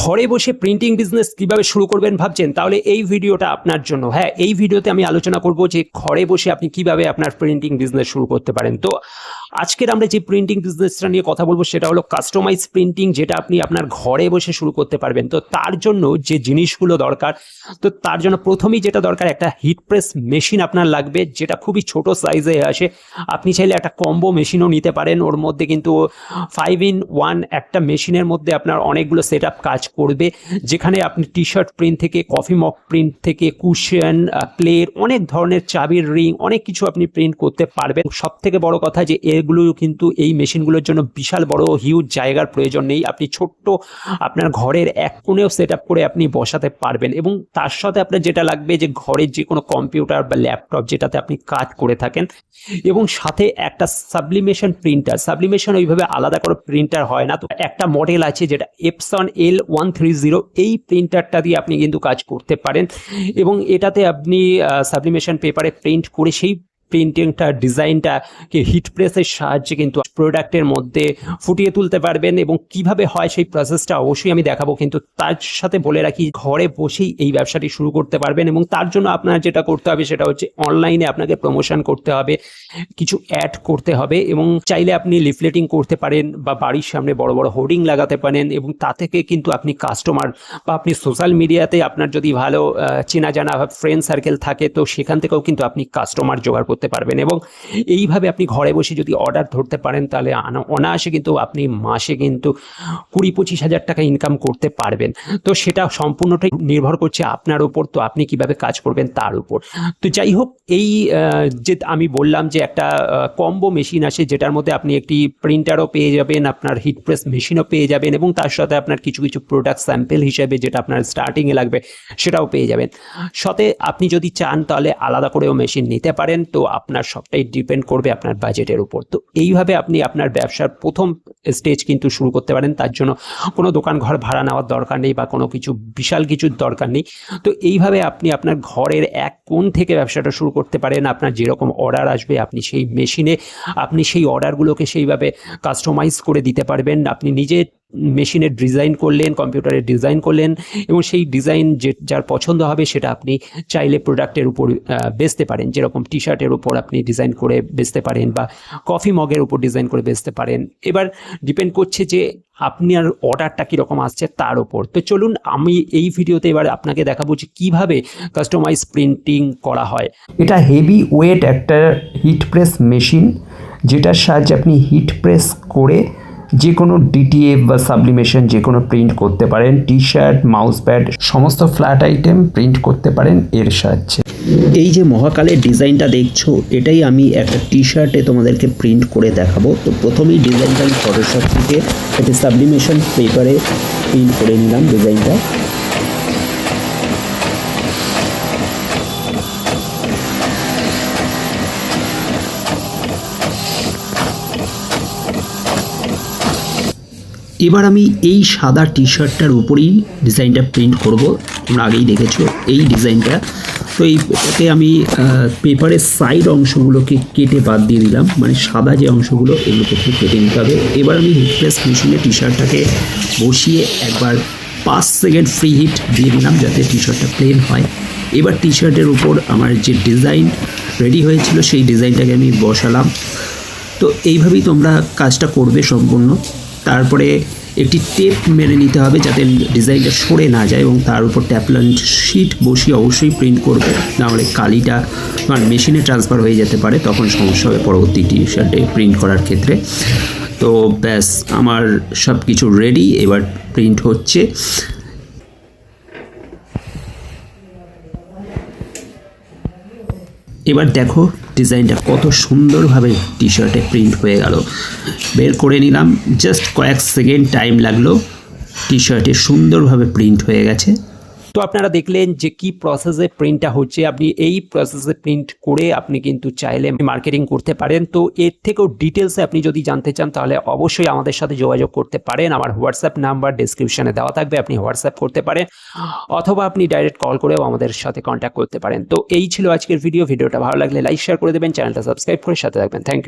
ঘরে বসে printing business কিভাবে শুরু করবেন ভাবছেন, তাহলে এই ভিডিওটা আপনার জন্য। হ্যাঁ, এই ভিডিওতে আমি আলোচনা করব যে ঘরে বসে আপনি কিভাবে আপনার প্রিন্টিং বিজনেস শুরু করতে পারেন। তো আজকের আমরা যে প্রিন্টিং বিজনেসটা নিয়ে কথা বলবো সেটা হলো কাস্টমাইজ প্রিন্টিং, যেটা আপনি আপনার ঘরে বসে শুরু করতে পারবেন। তো তার জন্য যে জিনিসগুলো দরকার, তো তার জন্য প্রথমেই যেটা দরকার, একটা হিট প্রেস মেশিন আপনার লাগবে, যেটা খুবই ছোট সাইজে আসে। আপনি চাইলে একটা কম্বো মেশিনও নিতে পারেন। ওর মধ্যে কিন্তু 5-in-1 একটা মেশিনের মধ্যে আপনার অনেকগুলো সেট আপ কাজ করবে, যেখানে আপনি টি শার্ট প্রিন্ট থেকে কফি মগ প্রিন্ট থেকে কুশন, প্লেট, অনেক ধরনের চাবির রিং, অনেক কিছু আপনি প্রিন্ট করতে পারবেন। সব থেকে বড় কথা যে এগুলো কিন্তু এই মেশিনগুলোর জন্য বিশাল বড় হিউজ জায়গার প্রয়োজন নেই। আপনি ছোট্ট আপনার ঘরের এক কোণেও সেট আপ করে আপনি বসাতে পারবেন। এবং তার সাথে আপনার যেটা লাগবে যে ঘরের যে কোনো কম্পিউটার বা ল্যাপটপ যেটাতে আপনি কাজ করে থাকেন, এবং সাথে একটা সাবলিমেশন প্রিন্টার। সাবলিমেশন ওইভাবে আলাদা করে প্রিন্টার হয় না, তো একটা মডেল আছে যেটা এপসন L130, এই প্রিন্টারটা দিয়ে আপনি কিন্তু কাজ করতে পারেন। এবং এটাতে আপনি সাবলিমেশন পেপারে প্রিন্ট করে সেই প্রিন্টিংটা ডিজাইনটাকে হিট প্রেসের সাহায্যে কিন্তু প্রোডাক্টের মধ্যে ফুটিয়ে তুলতে পারবেন। এবং কিভাবে হয় সেই প্রসেসটা অবশ্যই আমি দেখাবো, কিন্তু তার সাথে বলে রাখি ঘরে বসেই এই ব্যবসাটি শুরু করতে পারবেন। এবং তার জন্য আপনার যেটা করতে হবে সেটা হচ্ছে অনলাইনে আপনাকে প্রমোশন করতে হবে, কিছু অ্যাড করতে হবে, এবং চাইলে আপনি লিফলেটিং করতে পারেন বা বাড়ির সামনে বড় বড় হোর্ডিং লাগাতে পারেন। এবং তা থেকে কিন্তু আপনি কাস্টমার বা আপনি সোশ্যাল মিডিয়াতে আপনার যদি ভালো চেনা জানা ফ্রেন্ড সার্কেল থাকে, তো সেখান থেকেও কিন্তু আপনি কাস্টমার জোগাড় করতে পারবেন। এবং এইভাবে আপনি ঘরে বসে যদি অর্ডার ধরতে পারেন, তাহলে অনায়াসে কিন্তু আপনি মাসে কিন্তু 20-25 হাজার টাকা ইনকাম করতে পারবেন। তো সেটা সম্পূর্ণটাই নির্ভর করছে আপনার উপর, তো আপনি কিভাবে কাজ করবেন তার উপর। তো যাই হোক, এই যে আমি বললাম যে একটা কম্বো মেশিন আসে, যেটার মধ্যে আপনি একটি প্রিন্টারও পেয়ে যাবেন, আপনার হিট প্রেস মেশিনও পেয়ে যাবেন, এবং তার সাথে আপনার কিছু কিছু প্রোডাক্ট স্যাম্পল হিসেবে যেটা আপনার স্টার্টিংয়ে লাগবে সেটাও পেয়ে যাবেন। সাথে আপনি যদি চান তাহলে আলাদা করেও মেশিন নিতে পারেন। তো আপনার সবটাই ডিপেন্ড করবে আপনার বাজেটের উপর। তো এইভাবে আপনি আপনার ব্যবসার প্রথম স্টেজ কিন্তু শুরু করতে পারেন। তার জন্য কোনো দোকান ঘর ভাড়া নেওয়ার দরকার নেই বা কোনো কিছু বিশাল কিছুর দরকার নেই। তো এইভাবে আপনি আপনার ঘরের এক কোণ থেকে ব্যবসাটা শুরু করতে পারেন। আপনার যেরকম অর্ডার আসবে, আপনি সেই মেশিনে আপনি সেই অর্ডারগুলোকে সেইভাবে কাস্টমাইজ করে দিতে পারবেন। আপনি নিজে মেশিনের ডিজাইন করলেন, কম্পিউটারে ডিজাইন করলেন, এবং সেই ডিজাইন যে যার পছন্দ হবে সেটা আপনি চাইলে প্রোডাক্টের উপর বেচতে পারেন। যেরকম টি শার্টের উপর আপনি ডিজাইন করে বেচতে পারেন, বা কফি মগের উপর ডিজাইন করে বেচতে পারেন। এবার ডিপেন্ড করছে যে আপনার অর্ডারটা কীরকম আসছে তার উপর। তো চলুন, আমি এই ভিডিওতে এবার আপনাকে দেখাবো যে কীভাবে কাস্টমাইজ প্রিন্টিং করা হয়। এটা হেভি ওয়েট একটা হিট প্রেস মেশিন, যেটার সাহায্যে আপনি হিট প্রেস করে যে কোনো ডিটিএফ বা সাবলিমেশন যে কোনো প্রিন্ট করতে পারেন। টি শার্ট, মাউস প্যাড, সমস্ত ফ্ল্যাট আইটেম প্রিন্ট করতে পারেন এর সাহায্যে। এই যে মহাকালের ডিজাইনটা দেখছো, এটাই আমি একটা টি শার্টে তোমাদেরকে প্রিন্ট করে দেখাবো। তো প্রথমেই ডিজাইনটা আমি ফটোশপ থেকে একটা সাবলিমেশন পেপারে প্রিন্ট করে নিলাম ডিজাইনটা। এবার আমি এই সাদা টি শার্টটার উপরেই ডিজাইনটা প্রিন্ট করব। তোমরা আগেই দেখেছো এই ডিজাইনটা। তো এটাকে আমি পেপারের সাইড অংশগুলোকে কেটে বাদ দিয়ে দিলাম, মানে সাদা যে অংশগুলো এগুলোকে একটু কেটে নিতে হবে। এবার আমি হিট প্রেস মেশিনে টি শার্টটাকে বসিয়ে একবার 5 সেকেন্ড ফ্রি হিট দিয়ে দিলাম, যাতে টি শার্টটা প্লেন হয়। এবার টি শার্টের উপর আমার যে ডিজাইন রেডি হয়েছিল সেই ডিজাইনটাকে আমি বসালাম। তো এইভাবেই তোমরা কাজটা করবে সম্পূর্ণ। তারপরে একটি টেপ মেরে নিতে হবে যাতে ডিজাইনটা সরে না যায়, এবং তার উপর ট্যাপলান শিট বসিয়ে অবশ্যই প্রিন্ট করবে, নাহলে কালিটা আমার মেশিনে ট্রান্সফার হয়ে যেতে পারে, তখন সমস্যা হবে পরবর্তী টি শার্টে প্রিন্ট করার ক্ষেত্রে। তো ব্যাস, আমার সব কিছু রেডি, এবার প্রিন্ট হচ্ছে। এবার দেখো ডিজাইনটা কত সুন্দরভাবে টি শার্টে প্রিন্ট হয়ে গেল। বের করে নিলাম, জাস্ট কয়েক সেকেন্ড টাইম লাগলো, টি শার্টে সুন্দরভাবে প্রিন্ট হয়ে গেছে। তো আপনারা দেখলেন যে কি প্রসেসে প্রিন্টটা হচ্ছে। আপনি এই প্রসেসে প্রিন্ট করে আপনি কিন্তু চাইলে মার্কেটিং করতে পারেন। তো এর থেকেও ডিটেলসে আপনি যদি জানতে চান তাহলে অবশ্যই আমাদের সাথে যোগাযোগ করতে পারেন। আমার হোয়াটসঅ্যাপ নাম্বার ডেসক্রিপশনে দেওয়া থাকবে, আপনি হোয়াটসঅ্যাপ করতে পারেন, অথবা আপনি ডাইরেক্ট কল করেও আমাদের সাথে কন্ট্যাক্ট করতে পারেন। তো এই ছিল আজকের ভিডিওটা ভালো লাগলে লাইক শেয়ার করে দেবেন, চ্যানেলটা সাবস্ক্রাইব করে সাথে থাকবেন। Thank you.